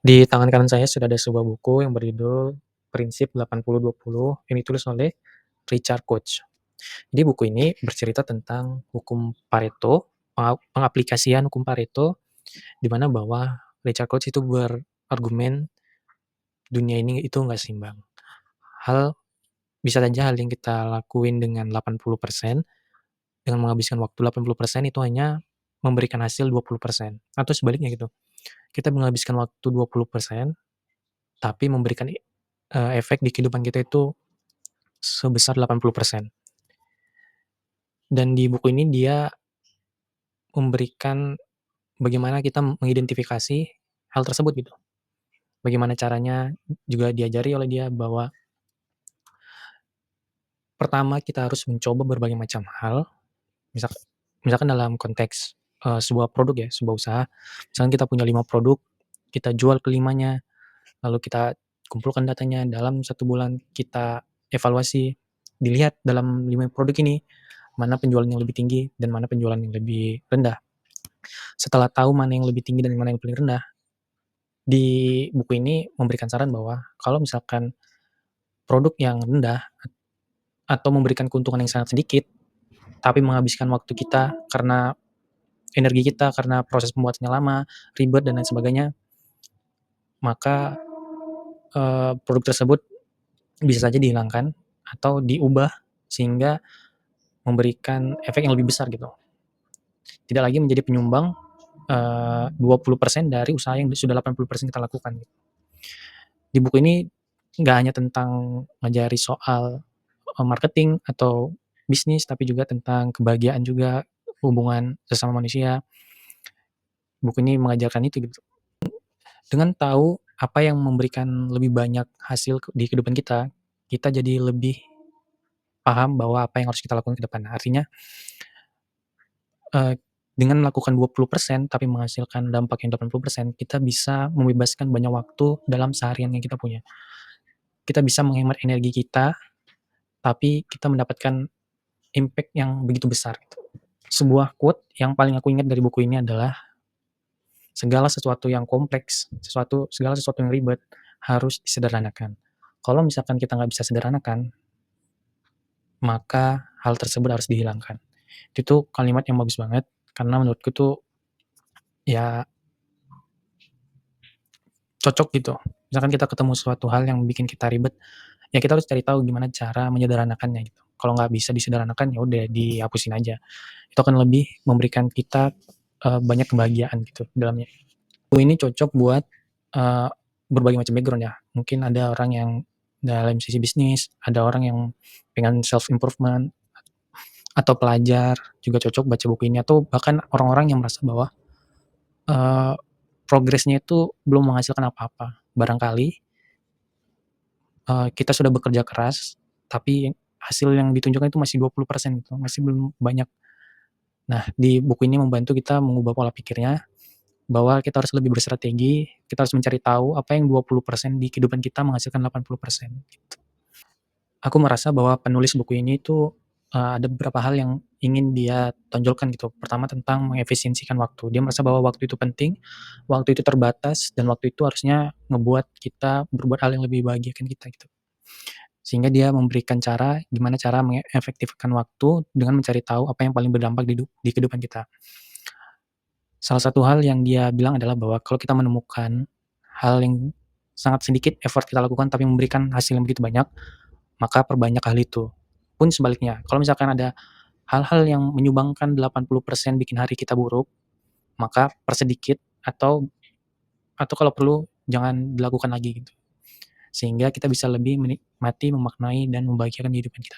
Di tangan kanan saya sudah ada sebuah buku yang berjudul Prinsip 80-20 yang ditulis oleh Richard Koch. Jadi buku ini bercerita tentang hukum Pareto, pengaplikasian hukum Pareto, di mana bahwa Richard Koch itu berargumen dunia ini itu nggak seimbang. Hal bisa saja hal yang kita lakuin dengan 80%, dengan menghabiskan waktu 80% itu hanya memberikan hasil 20%, atau sebaliknya gitu. Kita menghabiskan waktu 20%, tapi memberikan efek di kehidupan kita itu sebesar 80%. Dan di buku ini dia memberikan bagaimana kita mengidentifikasi hal tersebut gitu. Bagaimana caranya juga diajari oleh dia bahwa pertama kita harus mencoba berbagai macam hal, misal misalkan dalam konteks, sebuah produk ya, sebuah usaha, misalkan kita punya 5 produk, kita jual ke-5-nya, lalu kita kumpulkan datanya, dalam 1 bulan kita evaluasi, dilihat dalam 5 produk ini, mana penjualan yang lebih tinggi dan mana penjualan yang lebih rendah. Setelah tahu mana yang lebih tinggi dan mana yang paling rendah, di buku ini memberikan saran bahwa kalau misalkan produk yang rendah atau memberikan keuntungan yang sangat sedikit, tapi menghabiskan waktu kita karena energi kita, karena proses pembuatannya lama, ribet, dan lain sebagainya, maka produk tersebut bisa saja dihilangkan atau diubah sehingga memberikan efek yang lebih besar gitu. Tidak lagi menjadi penyumbang 20% dari usaha yang sudah 80% kita lakukan. Di buku ini nggak hanya tentang ngajari soal marketing atau bisnis, tapi juga tentang kebahagiaan juga, hubungan sesama manusia. Buku ini mengajarkan itu gitu. Dengan tahu apa yang memberikan lebih banyak hasil di kehidupan kita, kita jadi lebih paham bahwa apa yang harus kita lakukan ke depan. Artinya, eee, dengan melakukan 20% tapi menghasilkan dampak yang 80%, kita bisa membebaskan banyak waktu dalam seharian yang kita punya. Kita bisa menghemat energi kita, tapi kita mendapatkan impact yang begitu besar gitu. Sebuah quote yang paling aku ingat dari buku ini adalah, "Segala sesuatu yang kompleks, segala sesuatu yang ribet harus disederhanakan. Kalau misalkan kita nggak bisa sederhanakan, maka hal tersebut harus dihilangkan." Itu tuh kalimat yang bagus banget, karena menurutku tuh, ya cocok gitu. Misalkan kita ketemu suatu hal yang bikin kita ribet, ya kita harus cari tahu gimana cara menyederhanakannya gitu. Kalau nggak bisa disederhanakan, ya udah dihapusin aja. Itu akan lebih memberikan kita, banyak kebahagiaan gitu di dalamnya. Buku ini cocok buat, eee, berbagai macam background ya. Mungkin ada orang yang dalam sisi bisnis, ada orang yang pengen self improvement, atau pelajar juga cocok baca buku ini, atau bahkan orang-orang yang merasa bahwa, eee, progresnya itu belum menghasilkan apa-apa. Barangkali, kita sudah bekerja keras, tapi hasil yang ditunjukkan itu masih 20% gitu, masih belum banyak. Nah, di buku ini membantu kita mengubah pola pikirnya, bahwa kita harus lebih berstrategi, kita harus mencari tahu apa yang 20% di kehidupan kita menghasilkan 80%, gitu. Aku merasa bahwa penulis buku ini tuh, ada beberapa hal yang ingin dia tonjolkan gitu. Pertama tentang mengefisiensikan waktu. Dia merasa bahwa waktu itu penting, waktu itu terbatas, dan waktu itu harusnya ngebuat kita berbuat hal yang lebih bahagiakan kita gitu. Sehingga dia memberikan cara, gimana cara mengefektifkan waktu dengan mencari tahu apa yang paling berdampak di kehidupan kita. Salah satu hal yang dia bilang adalah bahwa kalau kita menemukan hal yang sangat sedikit effort kita lakukan tapi memberikan hasil yang begitu banyak, maka perbanyak hal itu. Pun sebaliknya, kalau misalkan ada hal-hal yang menyumbangkan 80% bikin hari kita buruk, maka persedikit atau kalau perlu jangan dilakukan lagi gitu. Sehingga kita bisa lebih menikmati, memaknai, dan membahagiakan kehidupan kita.